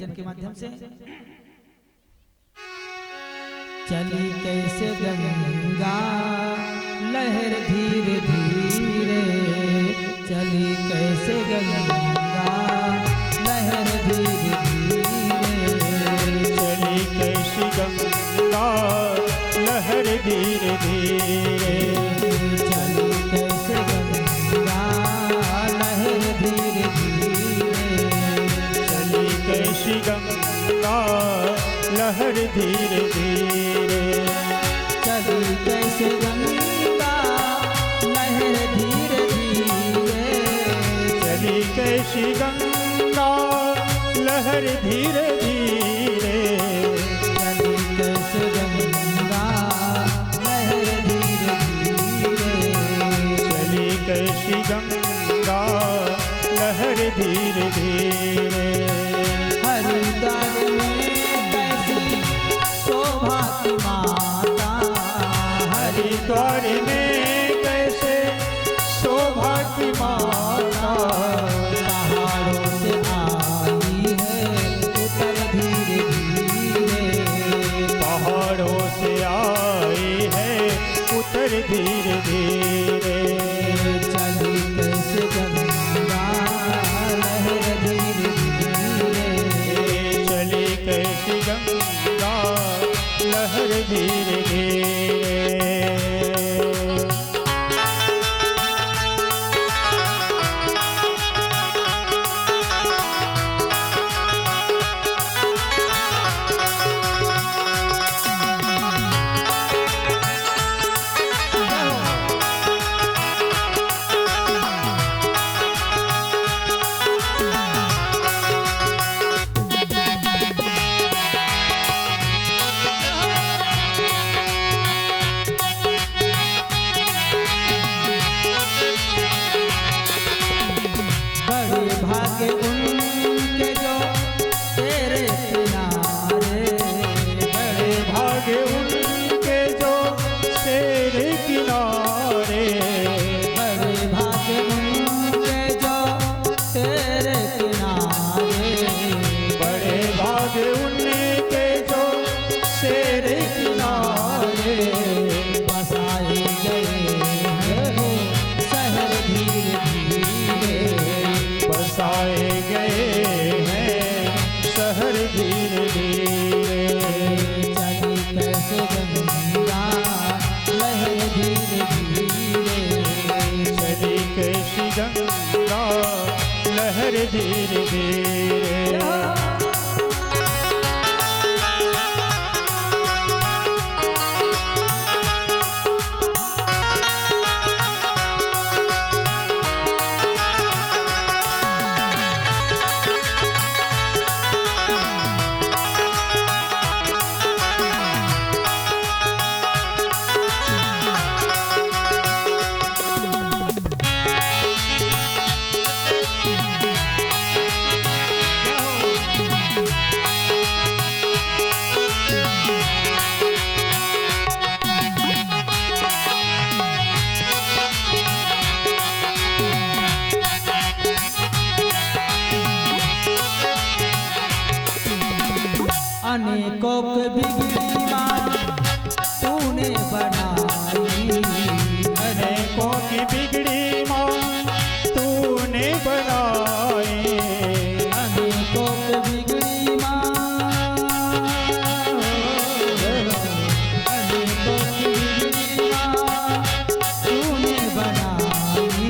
भजन के माध्यम से। चली कैसे गंगा लहर धीरे धीरे, चली कैसे गंगा लहर धीरे धीरे, चली कैसी गंगा लहर धीरे धीरे, चली कैसे गंगा लहर धीरे धीरे, चली कैसी गंगा लहर धीरे धीरे, चली कैसे गंगा लहर धीरे धीरे, चली कैसी गंगा लहर धीरे धीरे, चली कैसे गंगा लहर धीरे धीरे, चली कैसी गंगा लहर धीरे धीरे, हरिद्वार में कैसी शोभा की माता, हरिद्वार में कैसे शोभा की माता, पहाड़ों से आई है उतर धीरे धीरे, पहाड़ों से आई है उतर धीरे धीरे, चली कैसे गंगा लहर धीरे धीरे, चली कैसी गंगा लहर धीरे धीरे। बड़े भाग्य उनके जो तेरे किनारे, बड़े भाग्य उनके जो तेरे किनारे, बड़े भाग्य उनके जो तेरे किनारे, बड़े भाग्य उनके जो तेरे किनारे, बसाए गए हैं शहर धीरे धीरे, बसाए गए हैं शहर धीरे धीरे, चली कैसे गंगा लहर धीरे धीरे, चली कैसी गंगा लहर धीरे धीरे, अनेकों के बिगड़ी माँ तूने बनाई, अनेकों की बिगड़ी माँ तूने बनाई, अनेकों के बिगड़ी माँ, अनेकों की बिगड़ी माँ तूने बनाई,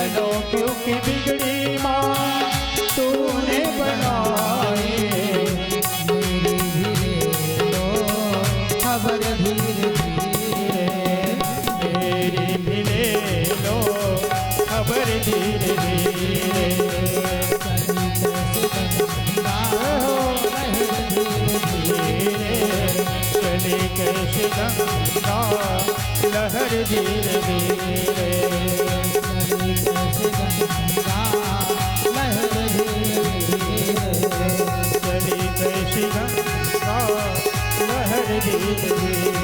अनेकों की बिगड़ी माँ तूने बनाई, खबर धीरे धीरे, मेरी भी ले लो खबर धीरे धीरे, चली कैसे गंगा लहर धीरे धीरे, चली कैसी गंगा लहर धीरे धीरे, चली कैसे गंगा लहर धीरे धीरे, चली कैसी गंगा लहर धीरे धीरे।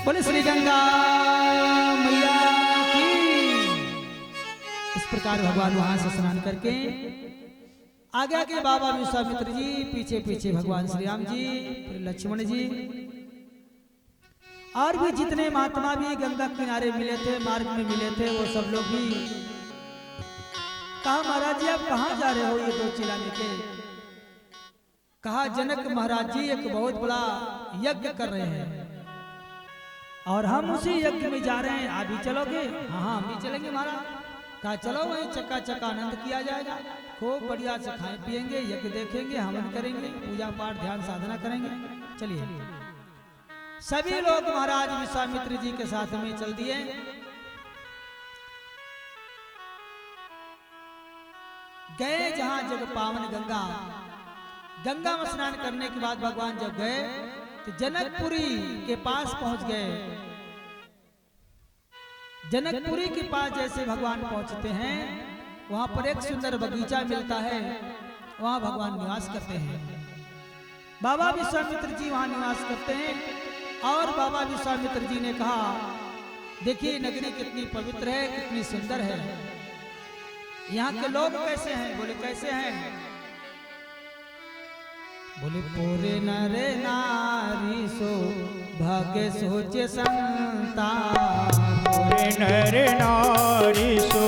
बोले श्री गंगा मैया की। इस प्रकार भगवान वहां से स्नान करके आगे आगे बाबा विश्वामित्र जी, पीछे पीछे भगवान श्री राम जी, फिर लक्ष्मण जी और भी जितने महात्मा भी गंगा किनारे मिले थे, मार्ग में मिले थे, वो सब लोग भी कहा महाराज जी आप कहाँ जा रहे हो ये दो चिल्लाने के। कहा जनक महाराज जी एक बहुत बड़ा यज्ञ कर रहे हैं और हम उसी यज्ञ में जा रहे हैं, आप भी चलोगे? हाँ हाँ हम भी चलेंगे महाराज। कहा चलो वहीं चक्का चक्का आनंद किया जाएगा, खूब बढ़िया से खाएं पिएंगे, यज्ञ देखेंगे, हवन करेंगे, पूजा पाठ ध्यान साधना करेंगे। चलिए सभी लोग महाराज विश्वामित्र जी के साथ में चल दिए। गए जहां जग पावन गंगा, गंगा में स्नान करने के बाद भगवान जब गए तो जनकपुरी के पास पहुंच गए। जनकपुरी के पास जैसे भगवान पहुंचते हैं वहां पर एक सुंदर बगीचा मिलता है, वहां भगवान निवास करते हैं। बाबा विश्वामित्र जी वहां निवास करते हैं और बाबा विश्वामित्र जी ने कहा देखिए नगरी कितनी पवित्र है, कितनी सुंदर है, यहाँ के लोग कैसे हैं? बोले कैसे हैं? बोले पूरे नरे नारी सो भाग्य सोचे संता, पूरे नर नारी सो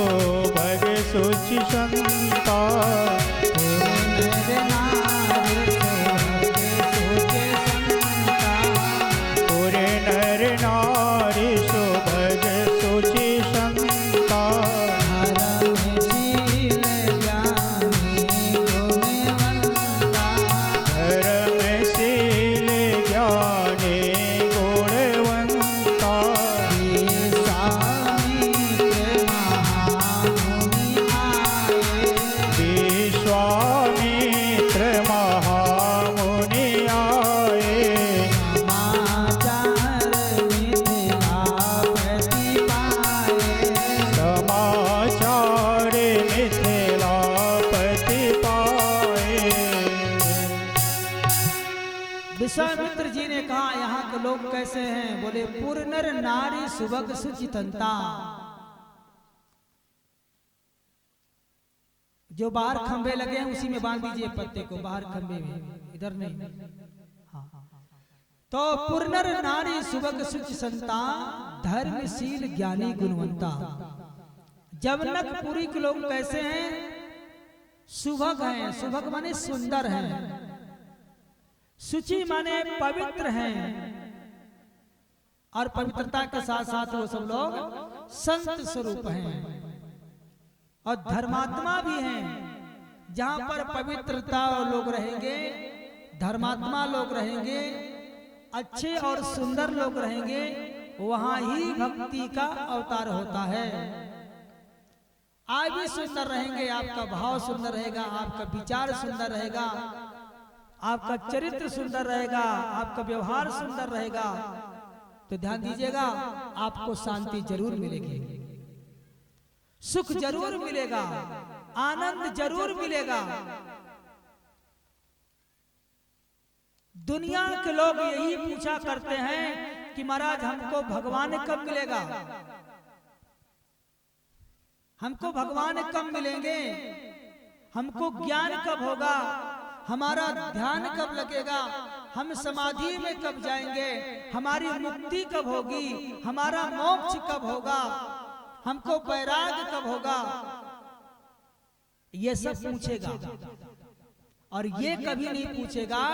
भाग्य सोची संता, पूरे नर नारी सो भाग्य सोचे संता, पूरे नर नारी सो भाग्य सोची संता, विश्वामित्र जी ने कहा यहाँ के लोग कैसे हैं? बोले पूर्ण नर नारी सुभग सुचितंता, जो बाहर खंबे लगे हैं उसी में बांध दीजिए पत्ते को, बाहर खंबे में, इधर नहीं। हाँ तो पूर्ण नर नारी सुभग सुचितंता, धर्मशील ज्ञानी गुणवंता। जनकपुरी के लोग कैसे हैं? सुभग हैं, सुभग माने सुंदर हैं, सुचि माने पवित्र हैं और पवित्रता के साथ साथ वो सब लोग संत स्वरूप हैं और धर्मात्मा भी हैं। जहां पर पवित्रता लोग रहेंगे, धर्मात्मा लोग रहेंगे, अच्छे और सुंदर लोग रहेंगे, वहां ही भक्ति का अवतार होता है। आप भी सुंदर रहेंगे, आपका भाव सुंदर रहेगा, आपका विचार सुंदर रहेगा, आपका चरित्र सुंदर रहेगा, आपका व्यवहार सुंदर रहेगा, तो ध्यान दीजिएगा आपको शांति जरूर मिलेगी, सुख जरूर मिलेगा, आनंद जरूर मिलेगा। दुनिया के लोग यही पूछा करते हैं कि महाराज हमको भगवान कब मिलेगा, हमको भगवान कब मिलेंगे, हमको ज्ञान कब होगा, हमारा ध्यान कब लगेगा, हम समाधि में कब जाएंगे, हमारी मुक्ति कब होगी, हमारा मोक्ष कब होगा, हमको वैराग्य कब होगा, ये सब पूछेगा। और ये कभी नहीं पूछेगा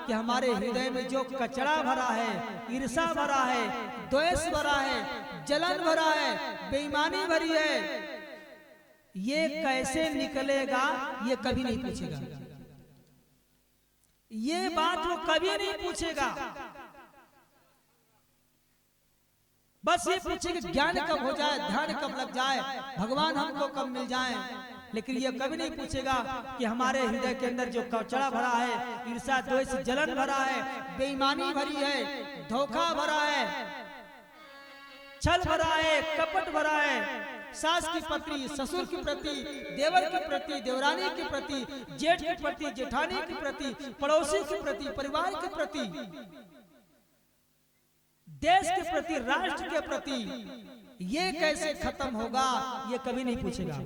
कि हमारे हृदय में जो कचरा भरा है, ईर्ष्या भरा है, द्वेष भरा है, जलन भरा है, बेईमानी भरी है, ये कैसे निकलेगा, ये कभी नहीं पूछेगा। ये बात वो कभी नहीं पूछेगा। बस ये पूछेगा ज्ञान कब हो जाए, ध्यान कब लग जाए, भगवान हमको कब मिल जाए, लेकिन ये कभी नहीं पूछेगा कि हमारे हृदय के अंदर जो कचरा भरा है, ईर्ष्या द्वेष जलन भरा है, बेईमानी भरी है, धोखा भरा है, छल भरा है, कपट भरा है, सास की प्रति, ससुर के प्रति, देवर के प्रति, देवरानी के प्रति, जेठ के प्रति, जेठानी के प्रति, पड़ोसी के प्रति, परिवार के प्रति, देश के प्रति, राष्ट्र के प्रति, ये कैसे खत्म होगा, ये कभी नहीं पूछेगा।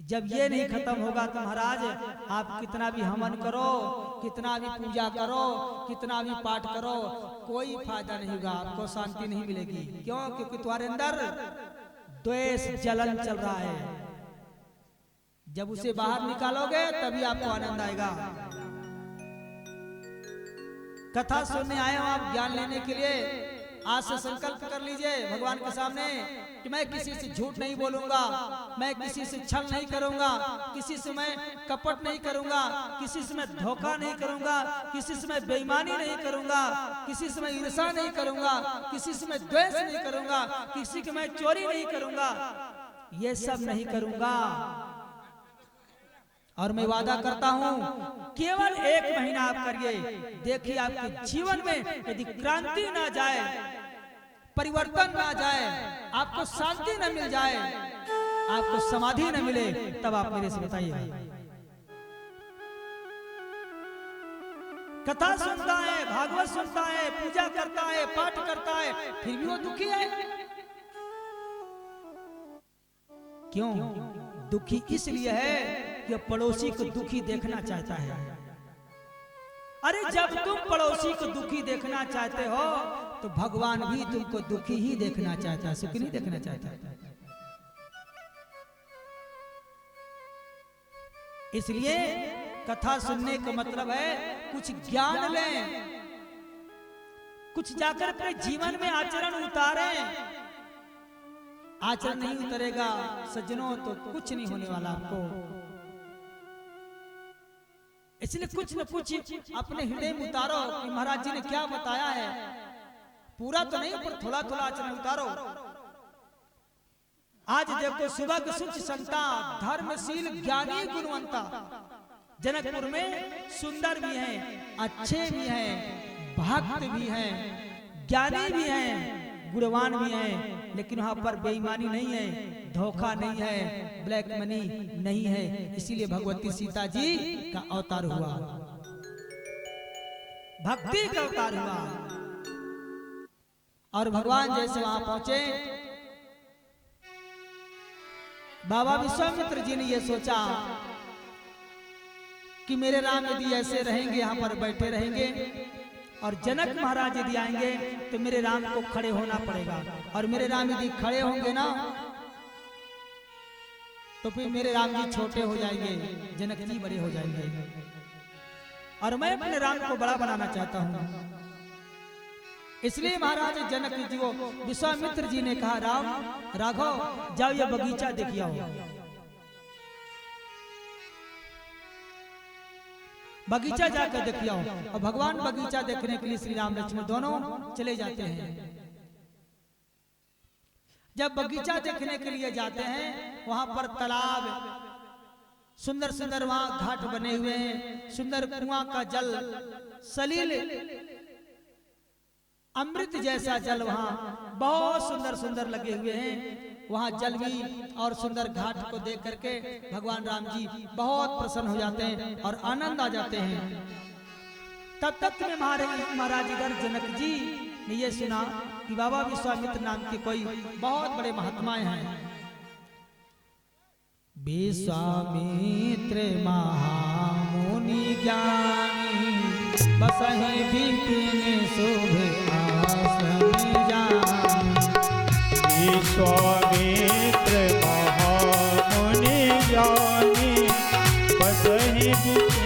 जब ये नहीं खत्म होगा तो महाराज आप कितना भी हवन करो, कितना भी पूजा करो, कितना भी पाठ करो, कोई फायदा नहीं होगा, आपको शांति नहीं मिलेगी। क्यों? क्योंकि तुम्हारे अंदर द्वेष जलन चल रहा है। जब उसे बाहर निकालोगे तभी आपको आनंद आएगा। कथा सुनने आए हो आप ज्ञान लेने के लिए, आज से संकल्प कर लीजिए भगवान के सामने कि मैं किसी से झूठ नहीं बोलूंगा, मैं किसी से छल नहीं करूंगा, किसी से मैं कपट नहीं करूंगा, किसी से मैं धोखा नहीं करूंगा, किसी से मैं बेईमानी नहीं करूंगा, किसी से मैं ईर्ष्या नहीं करूंगा, किसी से मैं द्वेष नहीं करूंगा, किसी की मैं चोरी नहीं करूंगा, ये सब नहीं करूंगा। और मैं वादा करता हूं केवल 1 महीना आप करिए, देखिए आपके जीवन में यदि क्रांति ना जाए, परिवर्तन ना जाए, आपको शांति न मिल जाए, आपको समाधि न मिले, तब आप मेरे से बताइए। कथा सुनता है, भागवत सुनता है, पूजा करता है, पाठ करता है, फिर भी वो दुखी है। क्यों दुखी? इसलिए है कि पड़ोसी को दुखी देखना चाहता है। अरे जब तुम पड़ोसी को दुखी देखना चाहते हो तो भगवान भी तुमको दुखी ही देखना चाहता है, सुखी नहीं देखना चाहता। इसलिए कथा सुनने का मतलब है कुछ ज्ञान लें, कुछ जाकर अपने जीवन में आचरण उतारें। आचरण नहीं उतरेगा सज्जनों तो कुछ नहीं होने वाला आपको। इसलिए कुछ न कुछ अपने हृदय में उतारो कि महाराज जी ने क्या बताया है, पूरा तो नहीं पर थोड़ा थोड़ा आचरण उतारो। आज देखो सुभग सुच संता, धर्मशील ज्ञानी गुणवंता, जनकपुर में सुंदर भी हैं, अच्छे भी हैं, भक्त भी हैं, ज्ञानी भी हैं, गुणवान भी हैं, लेकिन वहां पर बेईमानी नहीं है, धोखा नहीं है, ब्लैक मनी नहीं है। इसीलिए भगवती सीता जी का अवतार हुआ, भक्ति का अवतार हुआ। और भगवान जैसे वहां पहुंचे, बाबा विश्वामित्र जी ने यह सोचा कि मेरे राम यदि ऐसे रहेंगे, यहाँ पर बैठे रहेंगे, और जनक महाराज यदि आएंगे तो मेरे राम को खड़े होना पड़ेगा, और मेरे राम यदि खड़े होंगे ना तो फिर मेरे राम जी छोटे हो जाएंगे, जनक जी बड़े हो जाएंगे, और मैं अपने राम को बड़ा बनाना चाहता हूं। इसलिए महाराज जनक जी को विश्वामित्र जी ने कहा, राम राघव जाओ ये बगीचा देखिए आओ। बगीचा जाकर देखिए आओ। और भगवान बगीचा देखने के लिए श्री राम लक्ष्मण दोनों चले जाते हैं। जब बगीचा देखने के लिए जाते हैं, वहां पर तालाब, सुंदर सुंदर वहां घाट बने हुए हैं, सुंदर कुआं का जल, सलील अमृत जैसा जल वहां बहुत सुंदर सुंदर लगे हुए हैं। वहां जल भी और सुंदर घाट को देख करके भगवान राम जी बहुत प्रसन्न हो जाते हैं और आनंद आ जाते हैं। तब तक में महाराज इधर जनक जी ने ये सुना कि बाबा विश्वामित्र नाम के कोई बहुत बड़े महात्माएं हैं। विश्वामित्र महामुनि ज्ञानी बसहि विपिन शुभ आश्रम जानी। विश्वामित्र महामुनि ज्ञानी बसहि विपिन